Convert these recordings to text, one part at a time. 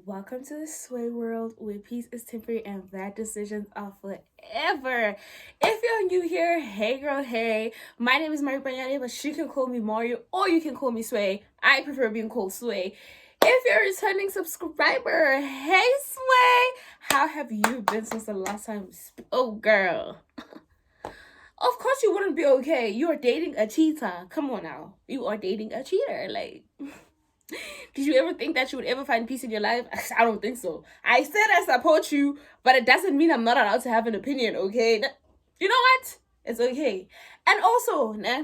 Welcome to the sway world where peace is temporary and bad decisions are forever. If you're new here, hey girl, hey. My name is Maripanyane, but you can call me Mario or you can call me Sway. I prefer being called Sway. If you're a returning subscriber, hey Sway. How have you been since the last time oh girl. Of course you wouldn't be okay. You are dating a cheater. Come on now. You are dating a cheater. Like did you ever think that you would ever find peace in your life? I don't think so. I said I support you, but it doesn't mean I'm not allowed to have an opinion, okay? You know what? It's okay. And also, nah,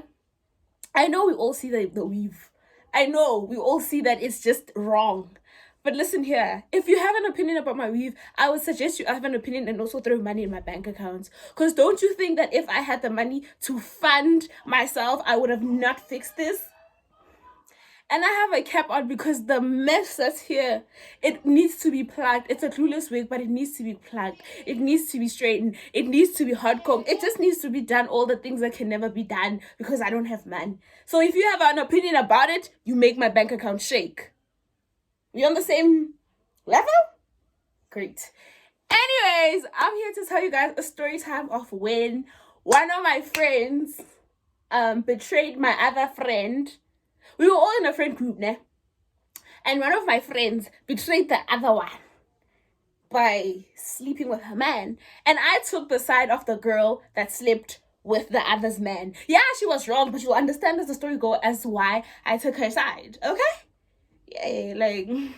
I know we all see the weave. I know we all see that it's just wrong. But listen here, if you have an opinion about my weave, I would suggest you have an opinion and also throw money in my bank account. Because don't you think that if I had the money to fund myself, I would have not fixed this? And I have a cap on because the mess that's here, it needs to be plugged. It's a clueless wig, but it needs to be plugged. It needs to be straightened. It needs to be hard combed. It just needs to be done all the things that can never be done because I don't have money. So if you have an opinion about it, you make my bank account shake. We on the same level? Great. Anyways, I'm here to tell you guys a story time of when one of my friends betrayed my other friend. We were all in a friend group, ne? And one of my friends betrayed the other one by sleeping with her man. And I took the side of the girl that slept with the other's man. Yeah, she was wrong, but you'll understand as the story goes as to why I took her side, okay? Yay,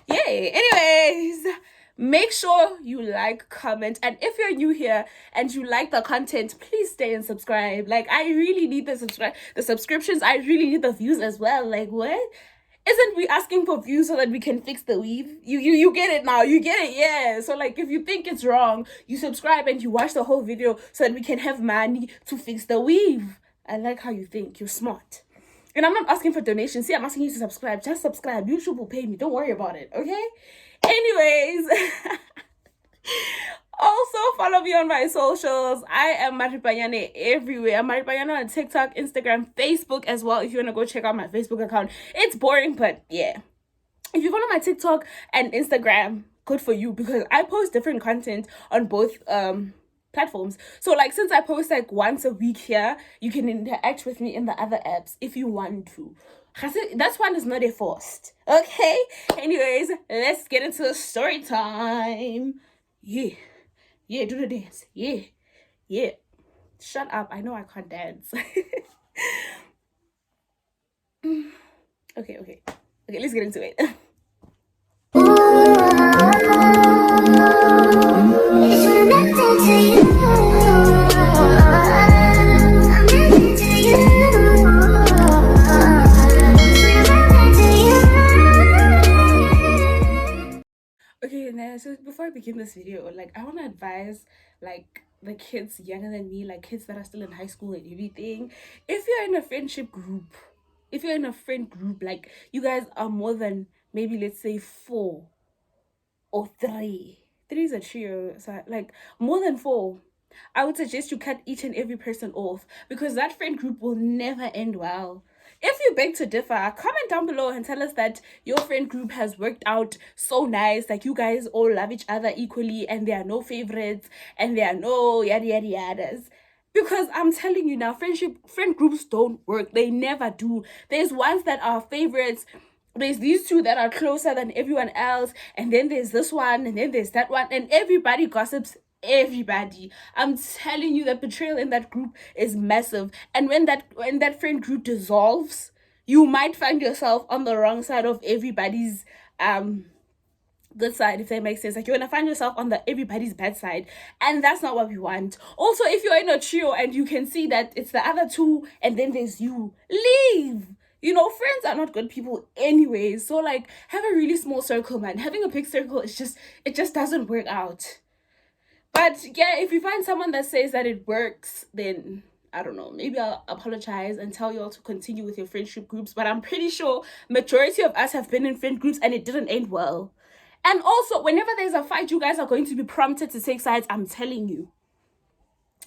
yay. Anyways, make sure you like, comment, and if you're new here and you like the content, please stay and subscribe. Like, I really need the subscriptions. I really need the views as well. Like, what? Isn't we asking for views so that we can fix the weave? You get it now. You get it, yeah. So like, if you think it's wrong, you subscribe and you watch the whole video so that we can have money to fix the weave. I like how you think. You're smart. And I'm not asking for donations. See, I'm asking you to subscribe. Just subscribe. YouTube will pay me. Don't worry about it, okay? Anyways, also follow me on my socials. I am Maripanyane everywhere. I'm Maripanyane on TikTok, Instagram, Facebook as well. If you want to go check out my Facebook account, it's boring, but yeah. If you follow my TikTok and Instagram, good for you because I post different content on both platforms. So like, since I post like once a week here, you can interact with me in the other apps if you want to. That one is not a forced, okay? Anyways, let's get into the story time. Yeah, do the dance. Yeah. Shut up, I know I can't dance. Okay, let's get into it. Okay, now so before I begin this video, like I want to advise like the kids younger than me, like kids that are still in high school and everything, if you're in a friendship group, like you guys are more than maybe let's say 4 or 3. 3 is a trio, so like more than 4. I would suggest you cut each and every person off because that friend group will never end well. If you beg to differ, comment down below and tell us that your friend group has worked out so nice, like you guys all love each other equally and there are no favorites and there are no yada yada yadas. Because I'm telling you now, friend groups don't work. They never do. There's ones that are favorites. There's these 2 that are closer than everyone else, and then there's this one, and then there's that one, and everybody gossips everybody. I'm telling you that betrayal in that group is massive. And when that friend group dissolves, you might find yourself on the wrong side of everybody's good side, if that makes sense. Like, you're gonna find yourself on the everybody's bad side, and that's not what we want. Also, if you're in a trio and you can see that it's the other 2 and then there's you, leave. You know, friends are not good people anyways. So like, have a really small circle, man. Having a big circle is it just doesn't work out. But yeah, if you find someone that says that it works, then I don't know, maybe I'll apologize and tell you all to continue with your friendship groups. But I'm pretty sure majority of us have been in friend groups and it didn't end well. And also, whenever there's a fight, you guys are going to be prompted to take sides. I'm telling you,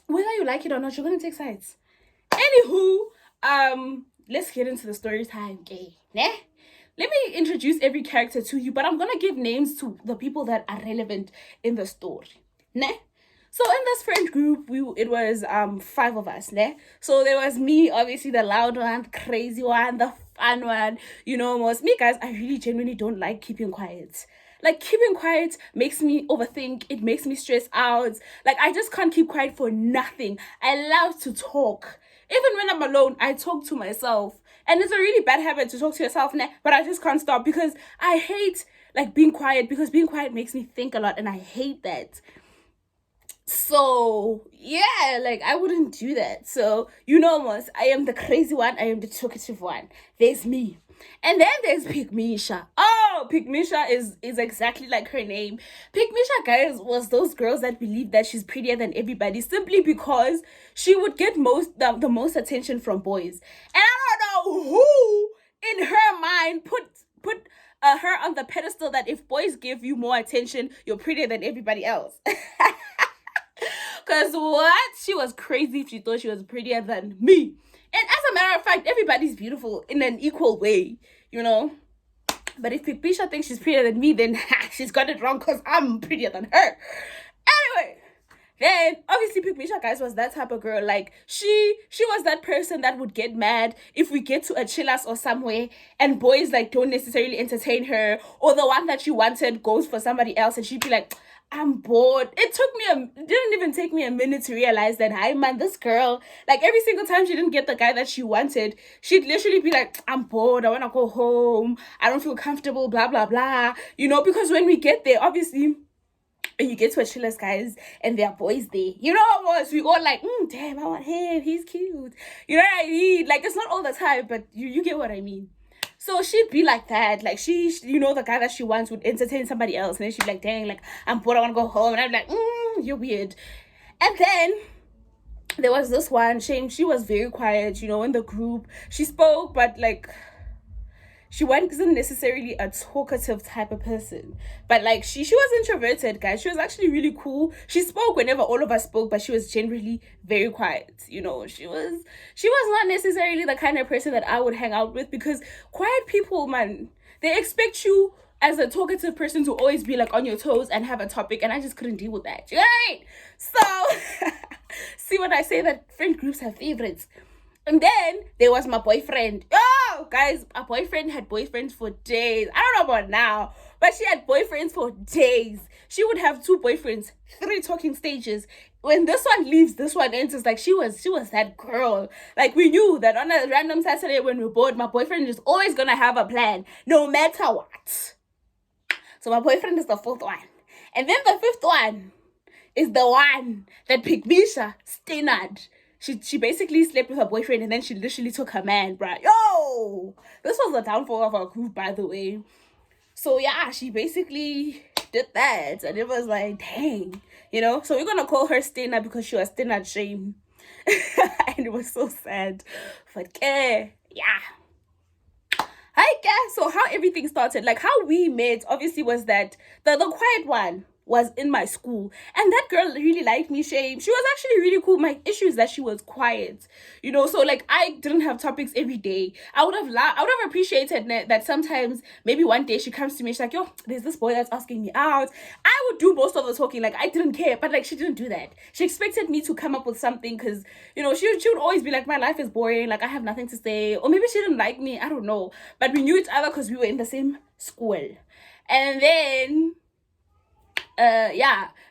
whether you like it or not, you're going to take sides. Anywho, let's get into the story time, okay? Né? let me introduce every character to you, but I'm gonna give names to the people that are relevant in the story. Ne? So in this friend group, it was 5 of us, ne? So there was me, obviously the loud one, the crazy one, the fun one. Most me guys, I really genuinely don't like keeping quiet. Like keeping quiet makes me overthink, it makes me stress out. Like I just can't keep quiet for nothing. I love to talk. Even when I'm alone, I talk to myself. And it's a really bad habit to talk to yourself, ne? But I just can't stop because I hate like being quiet, because being quiet makes me think a lot and I hate that. So yeah, like I wouldn't do that. So almost I am the crazy one, I am the talkative one. There's me. And then there's Pygmisha. Oh, Pygmisha is exactly like her name. Pygmisha, guys, was those girls that believe that she's prettier than everybody simply because she would get the most attention from boys. And I don't know who in her mind put her on the pedestal that if boys give you more attention, you're prettier than everybody else. Because what? She was crazy if she thought she was prettier than me. And as a matter of fact, everybody's beautiful in an equal way, But if Pygmisha thinks she's prettier than me, then she's got it wrong because I'm prettier than her. Anyway, then obviously Pygmisha, guys, was that type of girl. Like she was that person that would get mad if we get to a chillas or somewhere and boys like don't necessarily entertain her, or the one that she wanted goes for somebody else and she'd be like, I'm bored. It didn't even take me a minute to realize that, hi man, this girl, like every single time she didn't get the guy that she wanted, she'd literally be like, I'm bored, I want to go home, I don't feel comfortable, blah blah blah, because when we get there, obviously, and you get to a chillers, guys, and there are boys there, we all like, damn, I want him, he's cute, you know what I mean? Like, it's not all the time, but you get what I mean. So she'd be like that, like the guy that she wants would entertain somebody else, and then she'd be like, dang, like I'm bored, I want to go home, and I'm like, you're weird. And then there was this one, she was very quiet, in the group. She spoke, but like she wasn't necessarily a talkative type of person, but like she was introverted, guys. She was actually really cool. She spoke whenever all of us spoke, but she was generally very quiet. She was not necessarily the kind of person that I would hang out with, because quiet people, man, they expect you as a talkative person to always be like on your toes and have a topic, and I just couldn't deal with that. Right? So see what I say, that friend groups have favorites. And then there was my boyfriend. Oh, guys, my boyfriend had boyfriends for days. I don't know about now, but she had boyfriends for days. She would have 2 boyfriends, 3 talking stages. When this one leaves, this one enters. Like she was that girl. Like we knew that on a random Saturday when we're bored, my boyfriend is always gonna have a plan, no matter what. So my boyfriend is the 4th one. And then the 5th one is the one that Pygmisha stinnered. She basically slept with her boyfriend, and then she literally took her man, bruh. Yo! This was the downfall of our group, by the way. So yeah, she basically did that, and it was like, dang, So we're gonna call her Stina because she was Stina shame. And it was so sad. But yeah. Hi guys, so how everything started, like how we met, obviously was that the quiet one was in my school, and that girl really liked me. She was actually really cool. My issue is that she was quiet, so like I didn't have topics every day. I would have appreciated that sometimes, maybe one day she comes to me, she's like, yo, there's this boy that's asking me out. I would do most of the talking, like I didn't care, but like she didn't do that. She expected me to come up with something, because she would always be like, my life is boring, like I have nothing to say. Or maybe she didn't like me, I don't know, but we knew each other because we were in the same school. And then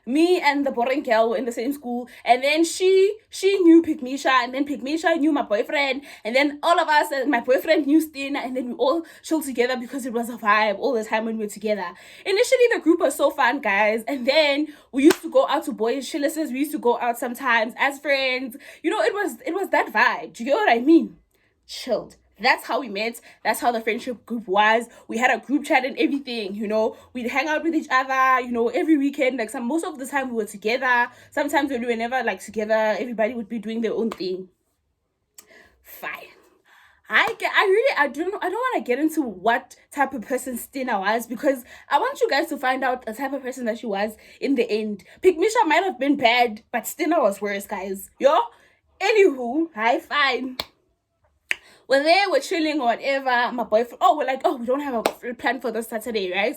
me and the boring girl were in the same school, and then she knew Pygmisha, and then Pygmisha knew my boyfriend, and then all of us and my boyfriend knew Stina, and then we all chilled together because it was a vibe all the time when we were together. Initially the group was so fun, guys, and then we used to go out to boys' chillises, we used to go out sometimes as friends. It was that vibe. Do you get what I mean? Chilled. That's how we met. That's how the friendship group was. We had a group chat and everything, We'd hang out with each other, every weekend. Like most of the time we were together. Sometimes when we were never like together, everybody would be doing their own thing. Fine. I don't want to get into what type of person Stina was, because I want you guys to find out the type of person that she was in the end. Pygmisha might have been bad, but Stina was worse, guys. Yo? Anywho, fine. We're there, we're chilling or whatever. My boyfriend, oh, we're like, oh, we don't have a plan for this Saturday, right?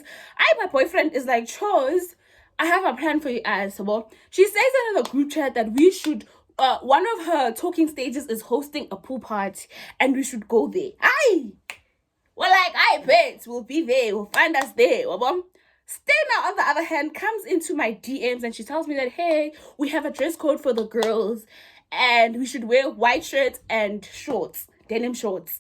My boyfriend is like, Chose, I have a plan for you guys. Well, she says in the group chat that we should, one of her talking stages is hosting a pool party and we should go there. We're like, I bet we'll be there, we'll find us there. Stena, on the other hand, comes into my DMs and she tells me that, hey, we have a dress code for the girls and we should wear white shirts and shorts, denim shorts.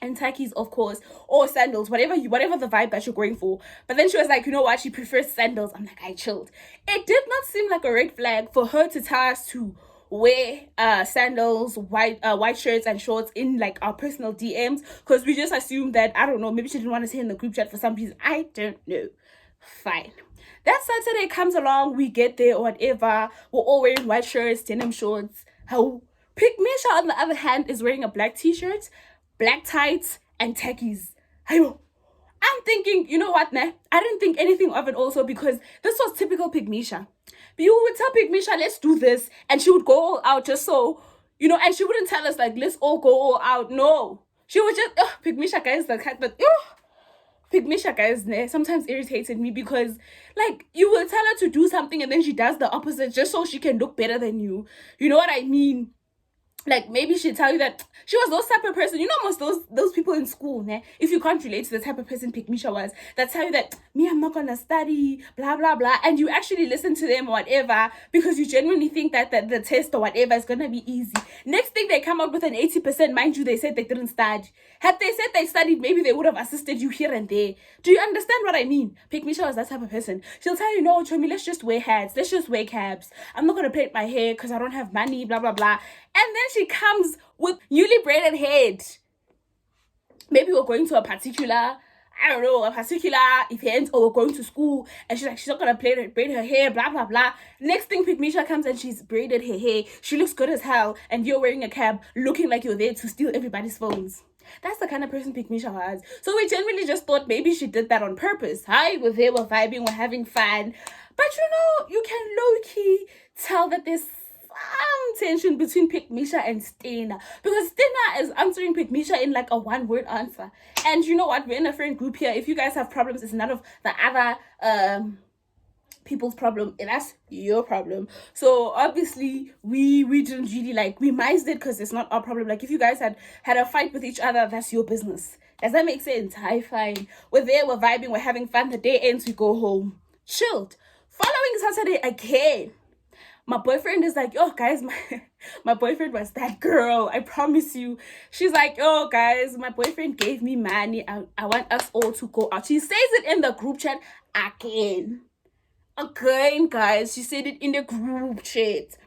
And tackies, of course, or sandals, whatever the vibe that you're going for. But then she was like, you know what, she prefers sandals. I'm like, I chilled. It did not seem like a red flag for her to tell us to wear sandals, white shirts and shorts in like our personal DMs, because we just assumed that, I don't know, maybe she didn't want to say in the group chat for some reason. I don't know. Fine. That Saturday comes along, we get there or whatever. We're all wearing white shirts, denim shorts. How Pygmisha, on the other hand, is wearing a black t-shirt, black tights, and tackies. I'm thinking, you know what, nah? I didn't think anything of it also because this was typical Pygmisha. But you would tell Pygmisha, let's do this, and she would go all out just so, you know, and she wouldn't tell us, like, let's all go all out. No. She would just, Pygmisha guys, the cat, but, Pygmisha guys, sometimes irritated me because, like, you will tell her to do something and then she does the opposite just so she can look better than you. You know what I mean? Like, maybe she'd tell you that she was those type of person, you know, most those people in school, if you can't relate to the type of person Pygmisha was, that tell you that, me, I'm not gonna study, blah, blah, blah, and you actually listen to them or whatever, because you genuinely think that the test or whatever is gonna be easy. Next thing, they come out with an 80%, mind you, they said they didn't study. Had they said they studied, maybe they would have assisted you here and there. Do you understand what I mean? Pygmisha was that type of person. She'll tell you, no, Chomi, let's just wear hats, let's just wear caps. I'm not gonna plait my hair because I don't have money, blah, blah, blah. And then she comes with newly braided head. Maybe we're going to a particular event, or we're going to school, and she's like, she's not gonna braid her hair, blah, blah, blah. Next thing, Pygmisha comes and she's braided her hair. She looks good as hell, and you're wearing a cap, looking like you're there to steal everybody's phones. That's the kind of person Pygmisha was. So we genuinely just thought maybe she did that on purpose. We're there, we're vibing, we're having fun. But you know, you can low-key tell that there's some tension between Pygmisha and Stena, because Stena is answering Pygmisha in like a one-word answer. And you know what, we're in a friend group here. If you guys have problems, it's none of the other people's problem, and that's your problem. So obviously we didn't really like, we minds it because it's not our problem. Like, if you guys had a fight with each other, that's your business. Does that make sense? Fine. We're there, we're vibing, we're having fun. The day ends, we go home, chilled. Following Saturday again, my boyfriend is like, oh guys, my boyfriend was that girl, I promise you. She's like, oh guys, my boyfriend gave me money, I want us all to go out. She says it in the group chat again, guys. She said it in the group chat.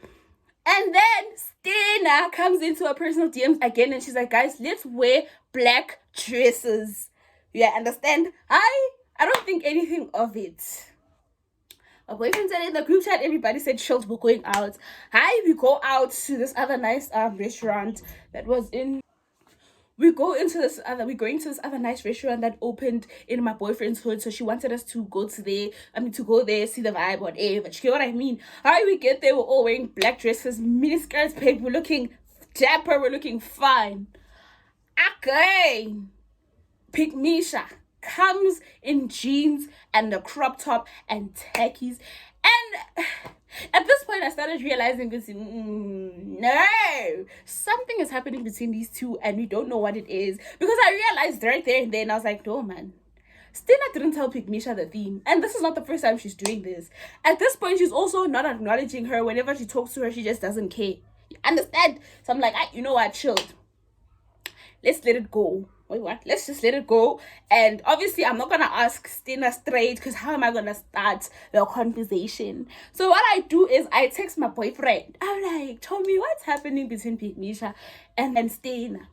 And then Stena comes into her personal DMs again and she's like, guys, let's wear black dresses. Yeah, understand? I don't think anything of it. My boyfriend said in the group chat, everybody said, chilled, we're going out. We go out to this other nice restaurant that was in, we're going to this other nice restaurant that opened in my boyfriend's hood. So she wanted us to go to there, see the vibe, whatever. You know what I mean? We get there, we're all wearing black dresses, mini skirts, babe, we're looking dapper, we're looking fine. Okay, Pygmisha comes in jeans and a crop top and tackies, and at this point I started realizing this, no, something is happening between these two and we don't know what it is, because I realized right there and then, I was like, no man, Stena didn't tell Pygmisha the theme, and this is not the first time she's doing this. At this point, she's also not acknowledging her. Whenever she talks to her, she just doesn't care. You understand? So I'm like, you know what, chilled, let's let it go. Wait, what? Let's just let it go. And obviously, I'm not gonna ask Stena straight, because how am I gonna start the conversation? So what I do is I text my boyfriend. I'm like, tell me what's happening between Pygmisha and then Stena.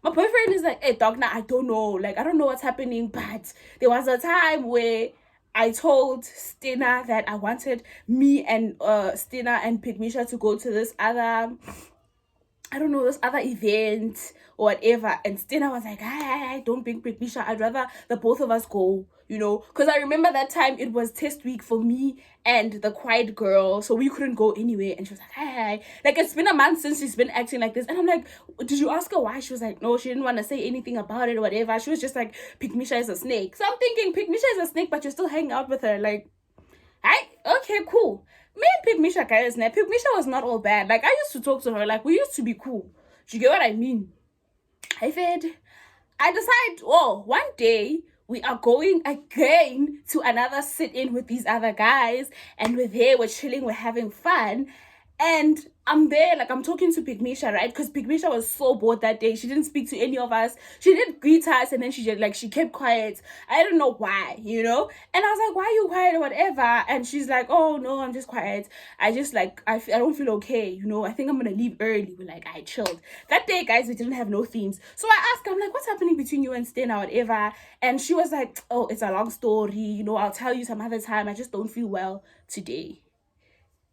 My boyfriend is like, hey, Dogna, I don't know. Like, I don't know what's happening, but there was a time where I told Stena that I wanted me and Stena and Pygmisha to go to this other, this other event or whatever. And Stena was like, I don't bring Pygmisha. I'd rather the both of us go. you know, because I remember that time it was test week for me and the quiet girl, so we couldn't go anywhere. And she was like, hey, like, it's been a month since she's been acting like this. And I'm like, did you ask her why? She was like, no, she didn't want to say anything about it or whatever. She was just like, Pygmisha is a snake. So I'm thinking, Pygmisha is a snake, but you're still hanging out with her. Like, okay, cool. Me and Pygmisha, guys, Pygmisha was not all bad. Like, I used to talk to her. Like, we used to be cool. Do you get what I mean? I said, I decide, oh, one day we are going again to another sit-in with these other guys, and we're there, we're chilling, we're having fun. And I'm there, like, I'm talking to Pygmisha, right? Because Pygmisha was so bored that day. She didn't speak to any of us. She did greet us, and then she just, like, she kept quiet. I don't know why, you know? And I was like, why are you quiet or whatever? And she's like, oh, no, I'm just quiet. I just, like, I don't feel okay, you know? I think I'm going to leave early. We're like, I chilled. That day, guys, we didn't have no themes. So I asked her, I'm like, what's happening between you and Sten or whatever? And she was like, oh, it's a long story. You know, I'll tell you some other time. I just don't feel well today.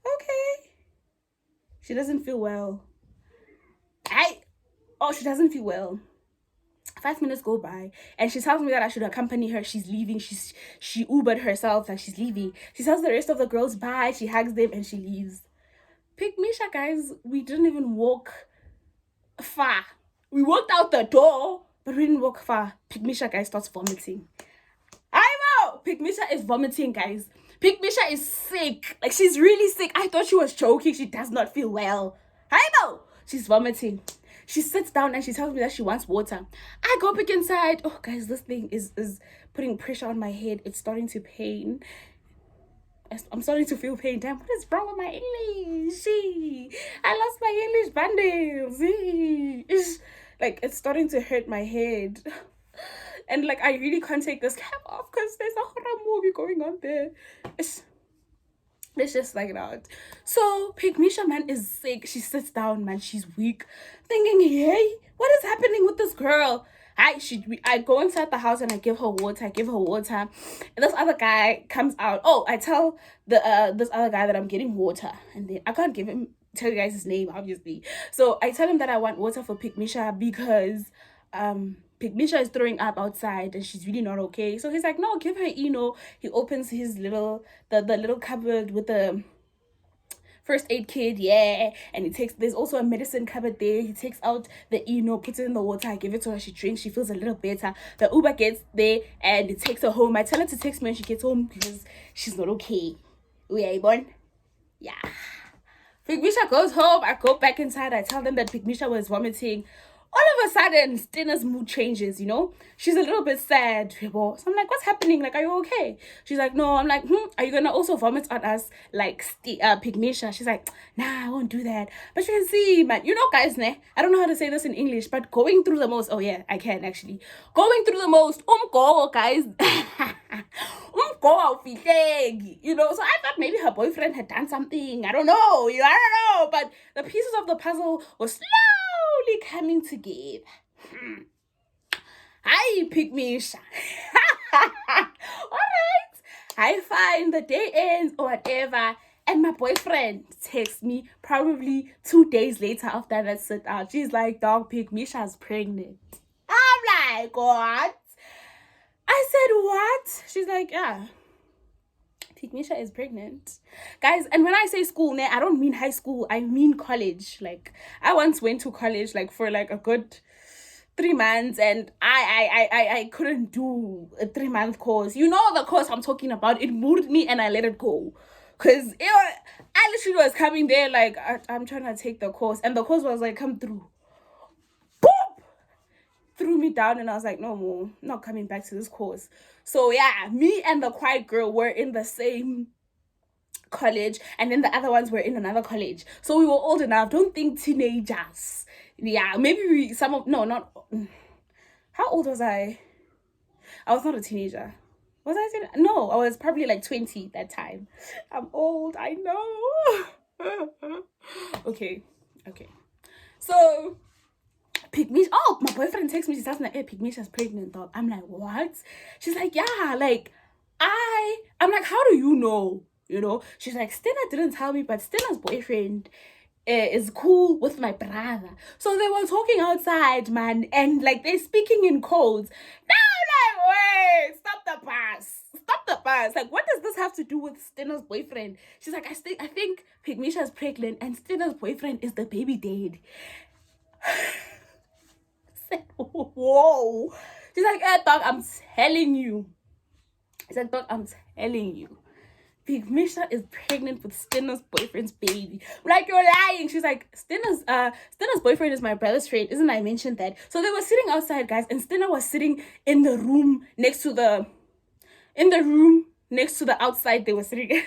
Okay. She doesn't feel well. She doesn't feel well. 5 minutes go by and she tells me that I should accompany her. She's leaving. She Ubered herself, like she's leaving. She tells the rest of the girls bye. She hugs them and she leaves. Pygmisha, guys, we didn't even walk far. We walked out the door, but we didn't walk far. Pygmisha, guys, starts vomiting. I know! Pygmisha is vomiting, guys. Pygmisha is sick. Like, she's really sick. I thought she was choking. She does not feel well. I know. She's vomiting. She sits down and she tells me that she wants water. I go back inside. Oh, guys, this thing is putting pressure on my head. It's starting to pain. I'm starting to feel pain. Damn, what is wrong with my English? I lost my English band-aids. Like, it's starting to hurt my head. And, like, I really can't take this cap off because there's a horror movie going on there. Let's just like it out. So Pygmisha, man, is sick. She sits down, man. She's weak. Thinking, hey, what is happening with this girl? I go inside the house and I give her water. And this other guy comes out. Oh, I tell this other guy that I'm getting water. And then I can't tell you guys his name, obviously. So I tell him that I want water for Pygmisha because Pygmisha is throwing up outside and she's really not okay. So he's like, no, give her Eno. He opens his the little cupboard with the first aid kit, yeah. And there's also a medicine cupboard there. He takes out the Eno, puts it in the water. I give it to her. She drinks. She feels a little better. The Uber gets there and it takes her home. I tell her to text me when she gets home because she's not okay. We are born. Yeah. Pygmisha goes home. I go back inside. I tell them that Pygmisha was vomiting. All of a sudden, Stena's mood changes, you know? She's a little bit sad. So I'm like, what's happening? Like, are you okay? She's like, no. I'm like, are you going to also vomit on us like Pygmisha? She's like, nah, I won't do that. But you can see, man, you know, guys, I don't know how to say this in English, but going through the most, oh yeah, I can actually. Going through the most, guys. You know, so I thought maybe her boyfriend had done something. I don't know. I don't know. But the pieces of the puzzle were slowly coming together. Hi, Pygmisha. All right. I find the day ends or whatever. And my boyfriend texts me probably 2 days later after that sit out. She's like, dog, Pygmisha's pregnant. I'm like, what? I said, what? She's like, yeah. Pygmisha is pregnant, guys. And when I say school, I don't mean high school, I mean college. Like, I once went to college like for like a good 3 months, and I couldn't do a 3-month course. You know the course I'm talking about. It moved me and I let it go because I literally was coming there like, I'm trying to take the course, and the course was like, come through. Boop! Threw me down, and I was like, no more, not coming back to this course. So yeah, me and the quiet girl were in the same college, and then the other ones were in another college. So we were old enough. Don't think teenagers. Yeah, maybe not. How old was I? I was not a teenager. Was I? No, I was probably like 20 that time. I'm old, I know. Okay. So Pygmisha, my boyfriend texts me. She tells me, hey, Pygmisha's pregnant, dog. I'm like, what? She's like, yeah, like, I'm like, how do you know? You know? She's like, Stena didn't tell me, but Stena's boyfriend is cool with my brother. So they were talking outside, man, and like they're speaking in codes. Now I'm like, wait, stop the bus. stop the bus. Like, what does this have to do with Stina's boyfriend? She's like, I think Pygmisha's pregnant and Stina's boyfriend is the baby dad. Whoa. She's like, dog, I'm telling you. She's like, dog, I'm telling you. Pygmisha is pregnant with Stina's boyfriend's baby. Like, you're lying. She's like, Stina's boyfriend is my brother's friend. Isn't I mentioned that? So they were sitting outside, guys, and Stina was sitting in the room next to the outside they were sitting.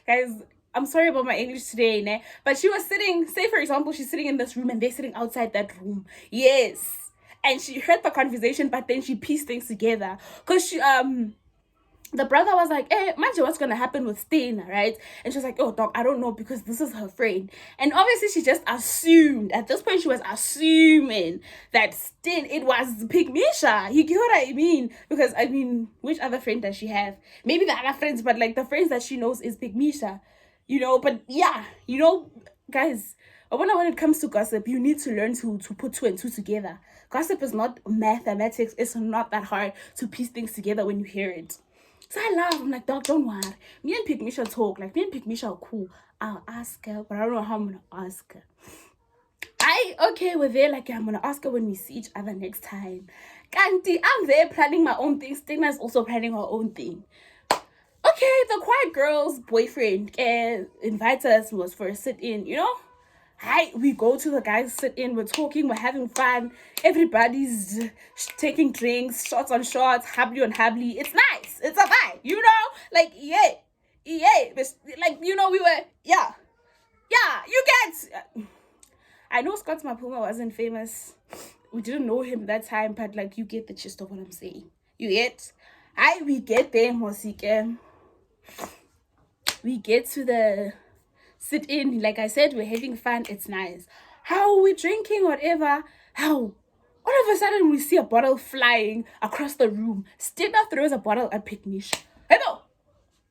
Guys, I'm sorry about my English today, né? But she was sitting, say for example, she's sitting in this room and they're sitting outside that room. Yes. And she heard the conversation, but then she pieced things together. Because she, the brother was like, imagine what's going to happen with Stina, right? And she was like, oh, dog, I don't know because this is her friend. And obviously she just assumed, at this point she was assuming that it was Pygmisha. You get what I mean? Because, I mean, which other friend does she have? Maybe the other friends, but like the friends that she knows is Pygmisha. You know, but yeah, you know, guys, when it comes to gossip, you need to learn to put two and two together. Gossip is not mathematics. It's not that hard to piece things together when you hear it. So I laugh. I'm like, dog, don't worry. Me and Pygmisha talk. Like, me and Pygmisha are cool. I'll ask her, but I don't know how I'm going to ask her. Okay, we're there. Like, I'm going to ask her when we see each other next time. Kanti, I'm there planning my own thing. Stina's also planning her own thing. Okay, the quiet girl's boyfriend invites us was for a sit-in, you know? Hi, we go to the guys' sit-in, we're talking, we're having fun. Everybody's taking drinks, shots on shots, hably on hably. It's nice. It's a vibe, you know? Like, yeah. Like, you know, we were, yeah, you get... I know Scott Mapuma wasn't famous. We didn't know him that time, but, like, you get the gist of what I'm saying. You get? Hi, we get there, Mosike. We get to the sit-in. Like I said, we're having fun. It's nice. How are we drinking? Whatever. How? All of a sudden, we see a bottle flying across the room. Stina throws a bottle at Pygmisha. Hello.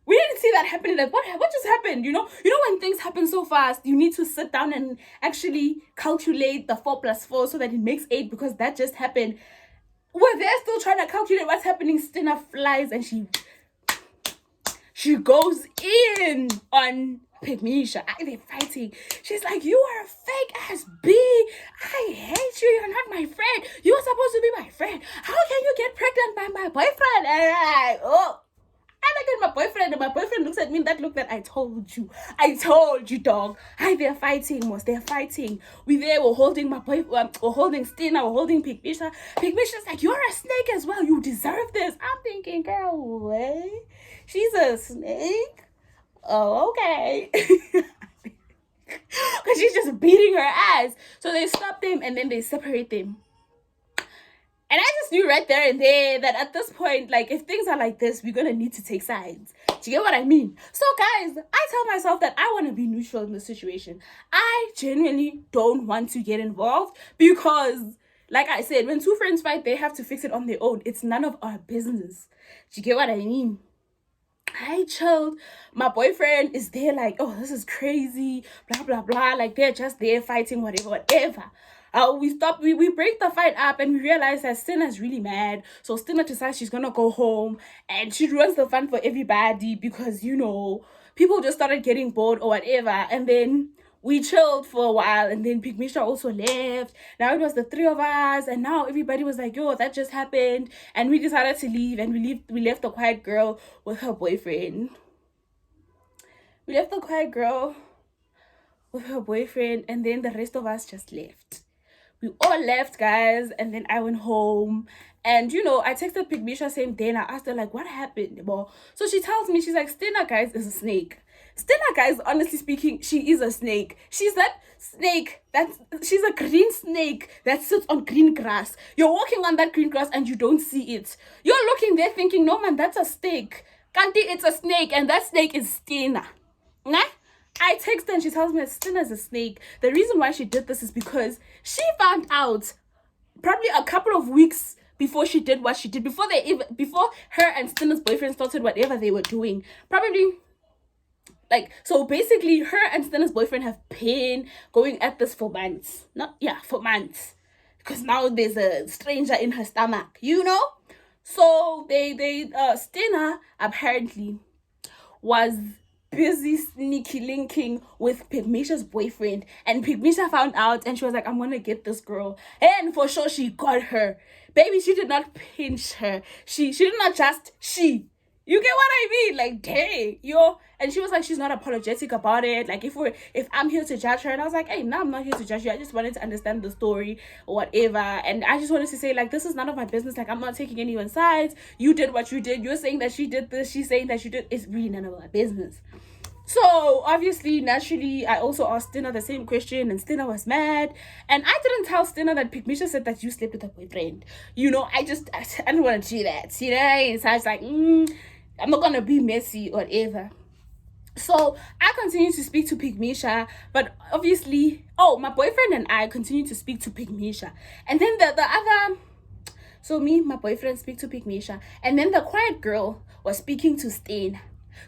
We didn't see that happening. Like, what just happened? You know when things happen so fast, you need to sit down and actually calculate the 4 plus 4 so that it makes 8 because that just happened. We're there still trying to calculate what's happening. Stina flies and she goes in on Pygmisha. They're fighting. She's like, you are a fake ass B. I hate you. You're not my friend. You're supposed to be my friend. How can you get pregnant by my boyfriend? And I look at my boyfriend and my boyfriend looks at me in that look that I told you, dog. Hi, they're fighting, Mos. They're fighting. We're holding my boyfriend, we're holding Stina, we're holding Pygmisha. Pygmisha's like, you're a snake as well. You deserve this. I'm thinking, girl, what? She's a snake? Oh, okay. Because she's just beating her ass. So they stop them and then they separate them. And I just knew right there and there that at this point, like, if things are like this, we're going to need to take sides. Do you get what I mean? So, guys, I tell myself that I want to be neutral in the situation. I genuinely don't want to get involved because, like I said, when two friends fight, they have to fix it on their own. It's none of our business. Do you get what I mean? I chilled. My boyfriend is there like, oh, this is crazy, blah, blah, blah. Like, they're just there fighting, whatever. We break the fight up and we realize that Stina's really mad. So Stina decides she's gonna go home and she ruins the fun for everybody because, you know, people just started getting bored or whatever. And then we chilled for a while and then Pygmisha also left. Now it was the 3 of us and now everybody was like, yo, that just happened. And we decided to leave and we left the quiet girl with her boyfriend. We left the quiet girl with her boyfriend and then the rest of us just left. We all left, guys, and then I went home. And, you know, I texted Pygmisha same day and I asked her, like, what happened? Well, so she tells me, she's like, Stina, guys, is a snake. Stina, guys, honestly speaking, she is a snake. She's that snake, she's a green snake that sits on green grass. You're walking on that green grass and you don't see it. You're looking there thinking, no, man, that's a snake. Kanti, it's a snake, and that snake is Stina. Nah? I text her and she tells me that Stina's a snake. The reason why she did this is because she found out probably a couple of weeks before she did what she did, before her and Stina's boyfriend started whatever they were doing. Probably, like, so basically her and Stina's boyfriend have been going at this for months. For months. Because now there's a stranger in her stomach, you know? So Stina apparently was busy sneaky linking with Pygmisha's boyfriend, and Pygmisha found out, and she was like, I'm gonna get this girl. And for sure she got her. Baby, she did not pinch her. She did not just you get what I mean? Like, dang, yo. And she was like, she's not apologetic about it. Like, if I'm here to judge her, and I was like, hey, no, I'm not here to judge you. I just wanted to understand the story or whatever. And I just wanted to say, like, this is none of my business. Like, I'm not taking anyone's sides. You did what you did. You're saying that she did this. She's saying that she did. It's really none of my business. So obviously, naturally, I also asked Stina the same question, and Stina was mad. And I didn't tell Stina that Pygmisha said that you slept with a boyfriend. You know, I didn't want to do that. You know, and so I was like, I'm not gonna be messy or whatever. So I continue to speak to Pygmisha, but obviously, my boyfriend and I continue to speak to Pygmisha, and then the other. So me, my boyfriend, speak to Pygmisha, and then the quiet girl was speaking to Stain.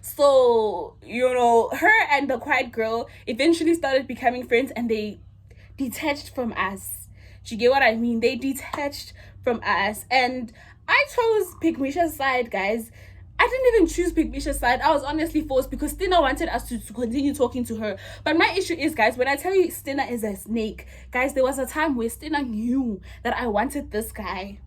So, you know, her and the quiet girl eventually started becoming friends, and they detached from us. Do you get what I mean? They detached from us. And I chose Pygmisha's side, guys. I didn't even choose Pygmisha's side. I was honestly forced because Stina wanted us to continue talking to her. But my issue is, guys, when I tell you Stina is a snake, guys, there was a time where Stina knew that I wanted this guy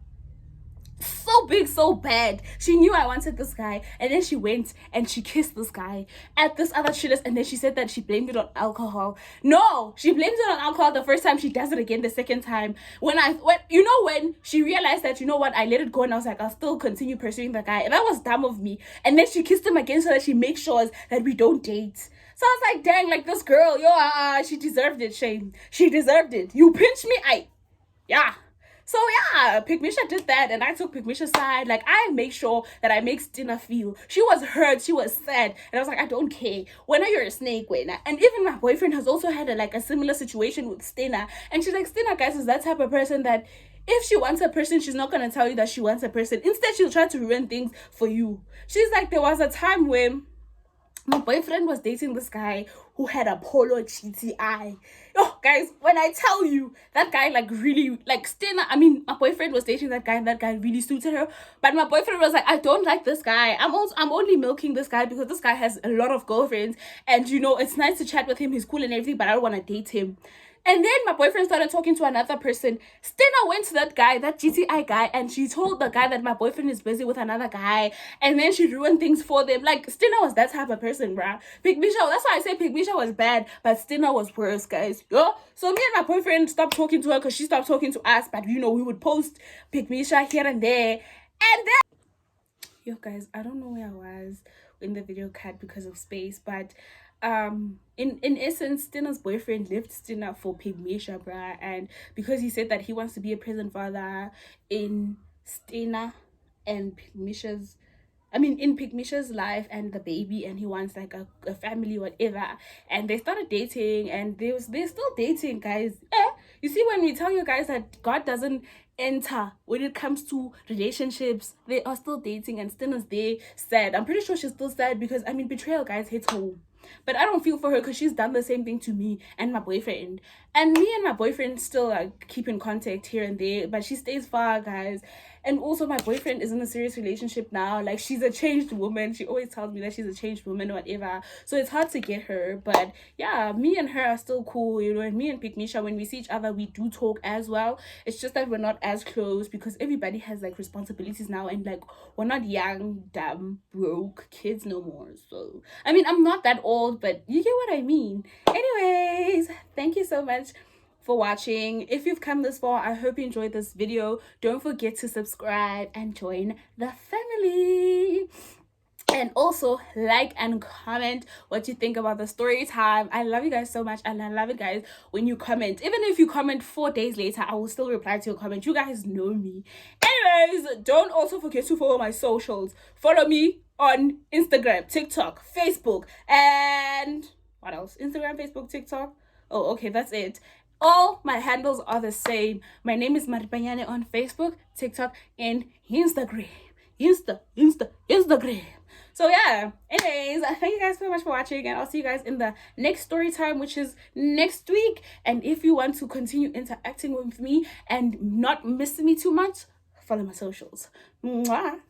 so big, so bad. She knew I wanted this guy, and then she went and she kissed this guy at this other chillers, and then she said that she blamed it on alcohol. No, she blamed it on alcohol the first time. She does it again the second time. When she realized that, you know what, I let it go, and I was like, I'll still continue pursuing the guy, and that was dumb of me. And then she kissed him again so that she makes sure that we don't date. So I was like, dang, like this girl, she deserved it, Shane. She deserved it. You pinched me, yeah. So yeah, Pygmisha did that, and I took Pygmisha's side. Like, I make sure that I make Stina feel. She was hurt, she was sad, and I was like, I don't care. When are you a snake, when? And even my boyfriend has also had a similar situation with Stina, and she's like, Stina, guys, is that type of person that if she wants a person, she's not gonna tell you that she wants a person. Instead, she'll try to ruin things for you. She's like, there was a time when my boyfriend was dating this guy who had a Polo GTI. Oh, guys, when I tell you, that guy really, Stina, my boyfriend was dating that guy, and that guy really suited her. But my boyfriend was like, I don't like this guy. I'm only milking this guy because this guy has a lot of girlfriends, and you know, it's nice to chat with him, he's cool and everything, but I don't want to date him. And then my boyfriend started talking to another person. Stina went to that guy, that GTI guy, and she told the guy that my boyfriend is busy with another guy. And then she ruined things for them. Like, Stina was that type of person, bruh. Pygmisha, that's why I say Pygmisha was bad, but Stina was worse, guys. Yo. So me and my boyfriend stopped talking to her because she stopped talking to us. But, you know, we would post Pygmisha here and there. And then... Yo, guys, I don't know where I was when the video cut because of space, but... in essence, Stina's boyfriend left Stina for Pygmisha, bruh, and because he said that he wants to be a present father in Stina and Pygmisha's in Pygmisha's life and the baby, and he wants like a family, whatever. And they started dating, and they're still dating, guys. You see, when we tell you guys that God doesn't enter when it comes to relationships, they are still dating, and Stina's there sad. I'm pretty sure she's still sad because betrayal, guys, hits home. But I don't feel for her because she's done the same thing to me and my boyfriend. And me and my boyfriend still keep in contact here and there, but she stays far, guys. And also, my boyfriend is in a serious relationship now. Like, she's a changed woman. She always tells me that she's a changed woman or whatever. So it's hard to get her. But yeah, me and her are still cool, you know. And me and Pygmisha, when we see each other, we do talk as well. It's just that we're not as close because everybody has responsibilities now, and we're not young, dumb, broke kids no more. So I'm not that old, but you get what I mean. Anyways, thank you so much for watching. If you've come this far, I hope you enjoyed this video. Don't forget to subscribe and join the family. And also like and comment what you think about the story time. I love you guys so much, and I love it, guys, when you comment. Even if you comment 4 days later, I will still reply to your comment. You guys know me. Anyways, don't also forget to follow my socials. Follow me on Instagram, TikTok, Facebook, and what else? Instagram, Facebook, TikTok. Oh, okay, that's it. All my handles are the same. My name is Maripanyane on Facebook, TikTok, and Instagram. Instagram. So yeah, anyways, thank you guys so much for watching, and I'll see you guys in the next story time, which is next week. And if you want to continue interacting with me and not miss me too much, Follow my socials. Mwah.